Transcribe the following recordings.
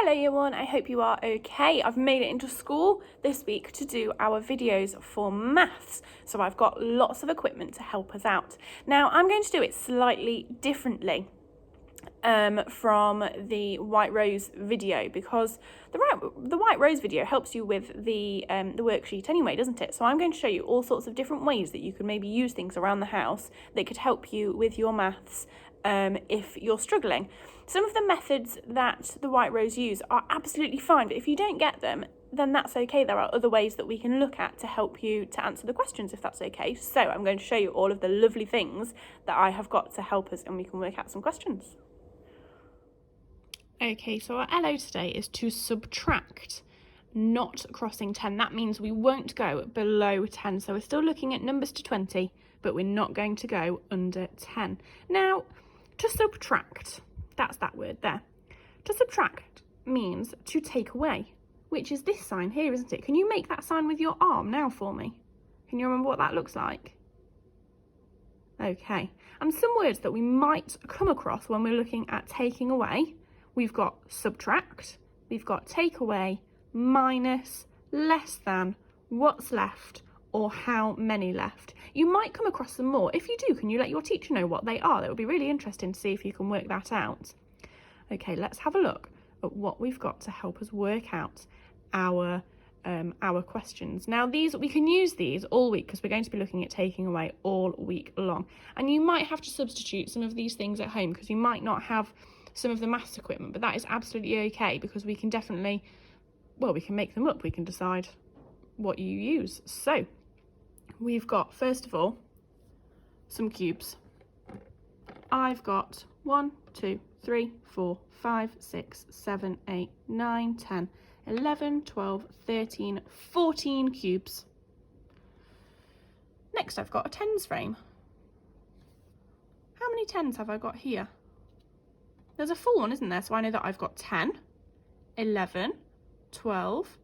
Hello year one, I hope you are okay. I've made it into school this week to do our videos for maths. So I've got lots of equipment to help us out. Now I'm going to do it slightly differently from the White Rose video, because the White Rose video helps you with the worksheet anyway, doesn't it? So I'm going to show you all sorts of different ways that you can maybe use things around the house that could help you with your maths if you're struggling. Some of the methods that the White Rose use are absolutely fine, but if you don't get them, then that's okay. There are other ways that we can look at to help you to answer the questions, if that's okay. So I'm going to show you all of the lovely things that I have got to help us, and we can work out some questions. Okay, so our LO today is to subtract, not crossing 10. That means we won't go below 10. So we're still looking at numbers to 20, but we're not going to go under 10. Now, to subtract, that's that word there. To subtract means to take away, which is this sign here, isn't it? Can you make that sign with your arm now for me? Can you remember what that looks like? Okay, and some words that we might come across when we're looking at taking away. We've got subtract, we've got take away, minus, less than, what's left, or how many left. You might come across them more. If you do, can you let your teacher know what they are? That would be really interesting to see if you can work that out. Okay, let's have a look at what we've got to help us work out our questions. Now we can use these all week because we're going to be looking at taking away all week long. And you might have to substitute some of these things at home because you might not have some of the maths equipment, but that is absolutely okay because we can definitely, we can make them up. We can decide what you use. So we've got, first of all, some cubes. I've got 1, 2, 3, 4, 5, 6, 7, 8, 9, 10, 11, 12, 13, 14 cubes. Next, I've got a tens frame. How many tens have I got here? There's a full one, isn't there? So I know that I've got 10, 11, 12,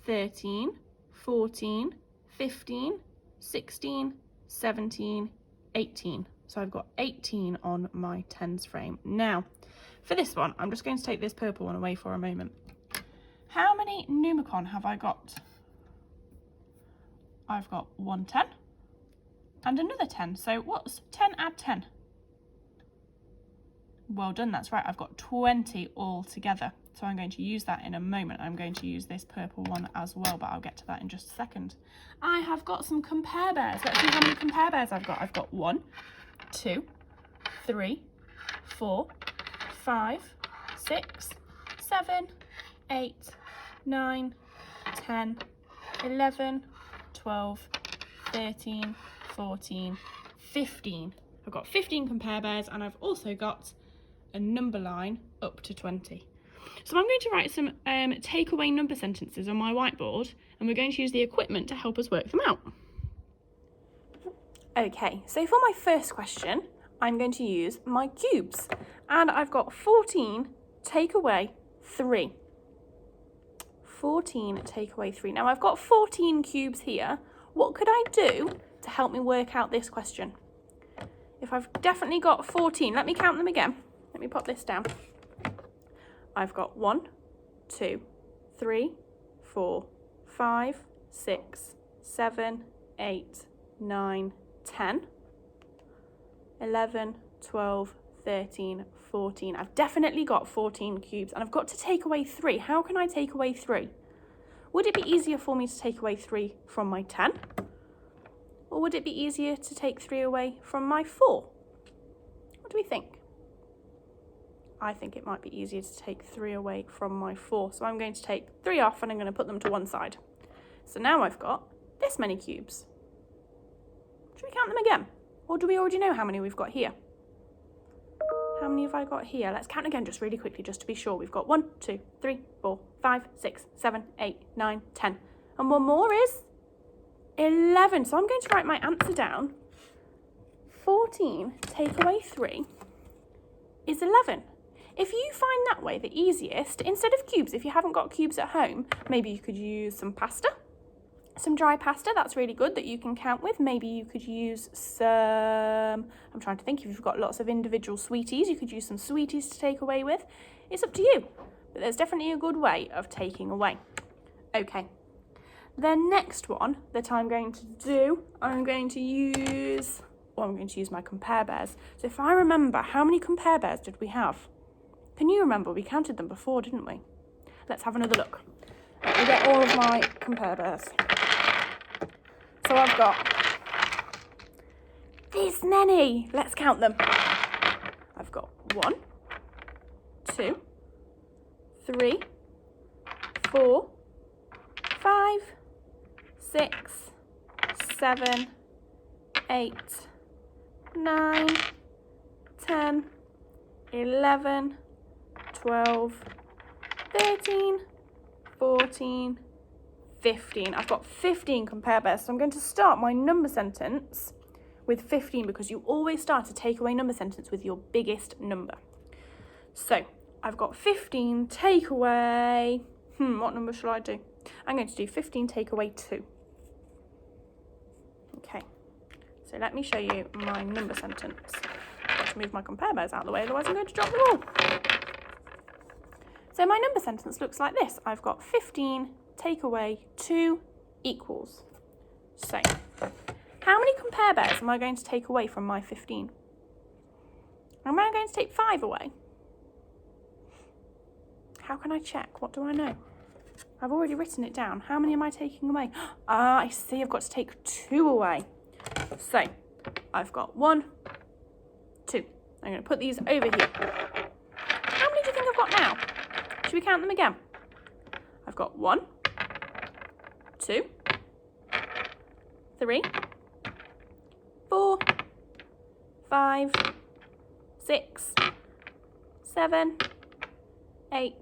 13, 14, 15, 16, 17, 18. So I've got 18 on my tens frame. Now, for this one, I'm just going to take this purple one away for a moment. How many Numicon have I got? I've got 1 10 and another 10. So what's 10 add 10? Well done, that's right. I've got 20 all together. So I'm going to use that in a moment. I'm going to use this purple one as well, but I'll get to that in just a second. I have got some compare bears. Let's see how many compare bears I've got. I've got 1, 2, 3, 4, 5, 6, 7, 8, 9, 10, 11, 12, 13, 14, 15. I've got 15 compare bears, and I've also got a number line up to 20. So I'm going to write some takeaway number sentences on my whiteboard, and we're going to use the equipment to help us work them out. Okay, so for my first question, I'm going to use my cubes, and I've got 14 take away 3. 14 take away 3. Now I've got 14 cubes here. What could I do to help me work out this question? If I've definitely got 14, let me count them again. Let me pop this down. I've got 1, 2, 3, 4, 5, 6, 7, 8, 9, 10, 11, 12, 13, 14. I've definitely got 14 cubes, and I've got to take away 3. How can I take away 3? Would it be easier for me to take away 3 from my 10? Or would it be easier to take 3 away from my 4? What do we think? I think it might be easier to take 3 away from my 4. So I'm going to take 3 off, and I'm going to put them to one side. So now I've got this many cubes. Should we count them again? Or do we already know how many we've got here? How many have I got here? Let's count again just really quickly, just to be sure. We've got 1, 2, 3, 4, 5, 6, 7, 8, 9, 10. And one more is 11. So I'm going to write my answer down. 14 take away 3 is 11. If you find that way the easiest, instead of cubes, if you haven't got cubes at home, maybe you could use some pasta, some dry pasta. That's really good that you can count with. Maybe you could use some, I'm trying to think, if you've got lots of individual sweeties, you could use some sweeties to take away with. It's up to you. but there's definitely a good way of taking away. Okay, the next one that I'm going to do, I'm going to use my compare bears. So if I remember, how many compare bears did we have? Can you remember? We counted them before, didn't we? Let's have another look. Let me get all of my compare bears. So I've got this many. Let's count them. I've got 1, 2, 3, 4, 5, 6, 7, 8, 9, 10, 11, 12, 13, 14, 15. I've got 15 compare bears. So I'm going to start my number sentence with 15 because you always start a takeaway number sentence with your biggest number. So I've got 15 takeaway. What number should I do? I'm going to do 15 takeaway 2. Okay. So let me show you my number sentence. I've got to move my compare bears out of the way, otherwise I'm going to drop them all. So my number sentence looks like this. I've got 15 take away 2 equals. So how many compare bears am I going to take away from my 15? Am I going to take 5 away? How can I check? What do I know? I've already written it down. How many am I taking away? I see. I've got to take 2 away. So I've got 1, 2. I'm going to put these over here. How many do you think I've got now? Should we count them again? I've got 1, 2, 3, 4, 5, 6, 7, 8,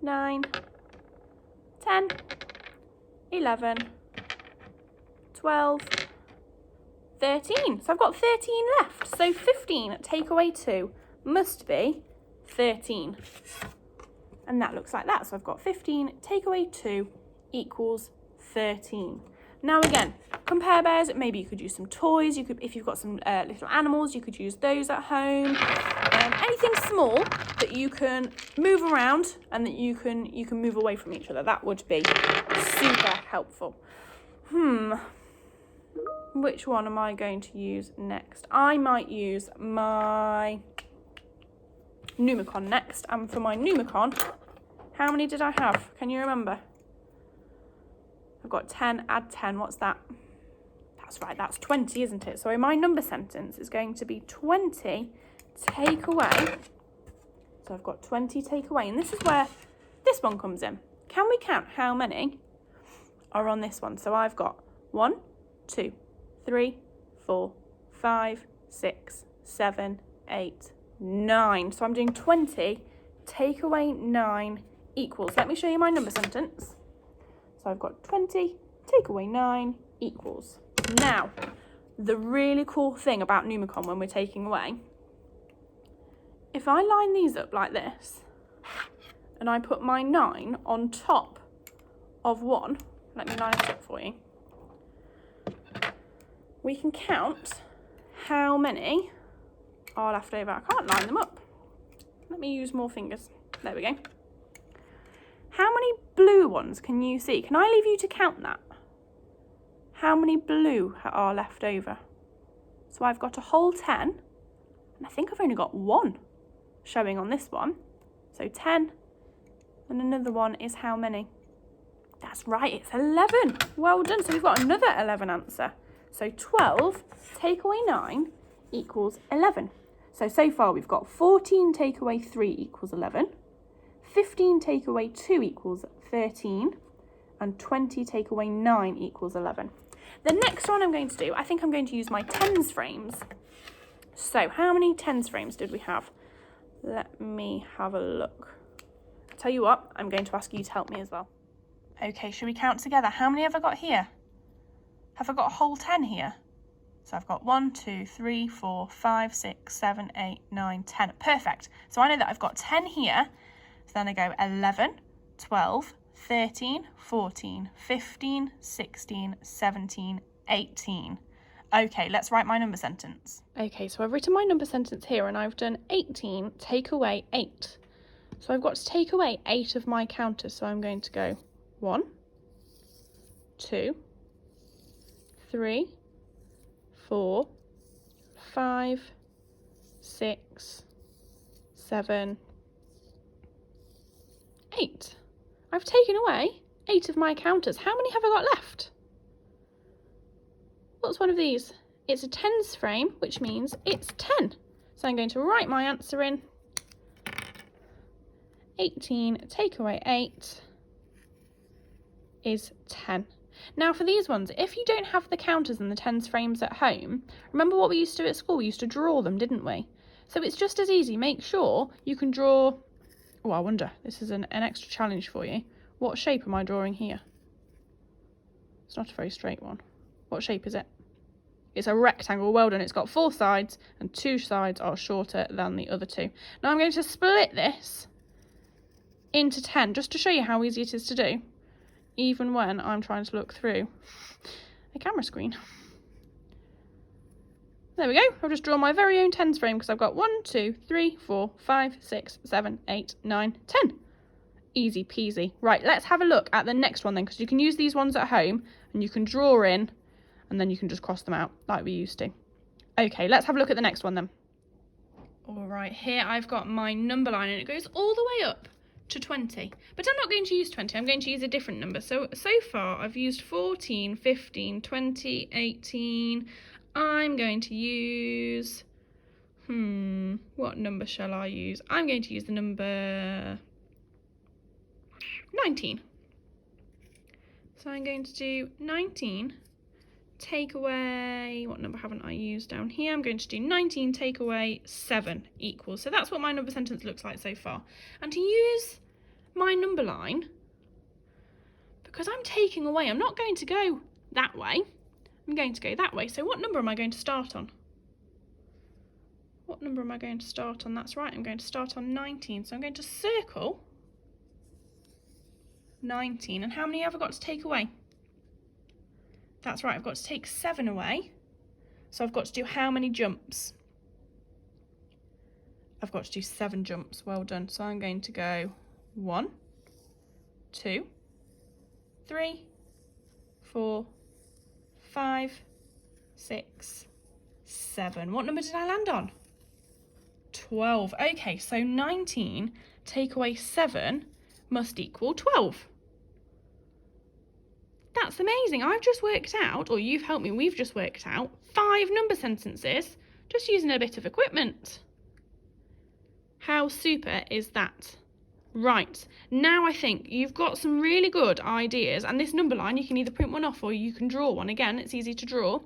9, 10, 11, 12, 13. So I've got 13 left. So 15 take away 2 must be 13. And that looks like that. So I've got 15 take away 2 equals 13. Now again, compare bears, maybe you could use some toys. You could, if you've got some little animals, you could use those at home. Anything small that you can move around and that you can move away from each other. That would be super helpful. Which one am I going to use next? I might use my Numicon next. And for my Numicon, how many did I have? Can you remember? I've got 10, add 10, what's that? That's right, that's 20, isn't it? So my number sentence is going to be 20 take away. So I've got 20 take away, and this is where this one comes in. Can we count how many are on this one? So I've got 1, 2, 3, 4, 5, 6, 7, 8, 9. So I'm doing 20 take away 9 equals. Let me show you my number sentence. So I've got 20 take away 9 equals. Now, the really cool thing about Numicon when we're taking away, if I line these up like this and I put my 9 on top of 1, let me line it up for you. We can count how many are left over. I can't line them up. Let me use more fingers. There we go. How many blue ones can you see? Can I leave you to count that? How many blue are left over? So I've got a whole 10, and I think I've only got 1 showing on this one. So 10, and another one is how many? That's right, it's 11. Well done. So we've got another 11 answer. So 12 take away 9 equals 11. So far we've got 14 take away 3 equals 11. 15 take away 2 equals 13, and 20 take away 9 equals 11. The next one I'm going to do, I think I'm going to use my tens frames. So how many tens frames did we have? Let me have a look. I'll tell you what, I'm going to ask you to help me as well. Okay, should we count together? How many have I got here? Have I got a whole 10 here? So I've got 1, 2, 3, 4, 5, 6, 7, 8, 9, 10. Perfect. So I know that I've got 10 here. So then I go 11, 12, 13, 14, 15, 16, 17, 18. Okay, let's write my number sentence. Okay, so I've written my number sentence here and I've done 18 take away 8. So I've got to take away 8 of my counters. So I'm going to go 1, 2, 3, 4, 5, 6, 7, 8. I've taken away 8 of my counters. How many have I got left? What's one of these? It's a tens frame, which means it's 10. So I'm going to write my answer in. 18 take away 8 is 10. Now for these ones, if you don't have the counters and the tens frames at home, remember what we used to do at school? We used to draw them, didn't we? So it's just as easy. Make sure you can draw... Oh, I wonder, this is an extra challenge for you. What shape am I drawing here? It's not a very straight one. What shape is it? It's a rectangle. Well done. It's got 4 sides and 2 sides are shorter than the other 2. Now I'm going to split this into 10 just to show you how easy it is to do, even when I'm trying to look through a camera screen. There we go. I've just drawn my very own tens frame because I've got 1, 2, 3, 4, 5, 6, 7, 8, 9, 10. Easy peasy. Right, let's have a look at the next one then, because you can use these ones at home and you can draw in and then you can just cross them out like we used to. Okay, let's have a look at the next one then. All right, here I've got my number line and it goes all the way up to 20. But I'm not going to use 20, I'm going to use a different number. So far I've used 14, 15, 20, 18. I'm going to use, what number shall I use? I'm going to use the number 19. So I'm going to do 19, take away, what number haven't I used down here? I'm going to do 19 take away 7 equals. So that's what my number sentence looks like so far. And to use my number line, because I'm taking away, I'm not going to go that way. I'm going to go that way. So what number am I going to start on? What number am I going to start on? That's right, I'm going to start on 19. So I'm going to circle 19. And how many have I got to take away? That's right, I've got to take 7 away. So I've got to do how many jumps? I've got to do 7 jumps. Well done. So I'm going to go 1, 2, 3, 4, 5, 6, 7. What number did I land on? 12. Okay, so 19 take away 7 must equal 12. That's amazing. I've just worked out, or you've helped me, we've just worked out 5 number sentences just using a bit of equipment. How super is that? Right, now I think you've got some really good ideas, and this number line, you can either print one off or you can draw one. Again, it's easy to draw.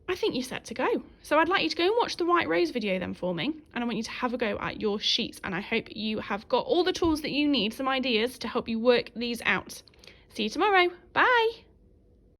I think you're set to go. So I'd like you to go and watch the White Rose video then for me, and I want you to have a go at your sheets, and I hope you have got all the tools that you need, some ideas to help you work these out. See you tomorrow. Bye.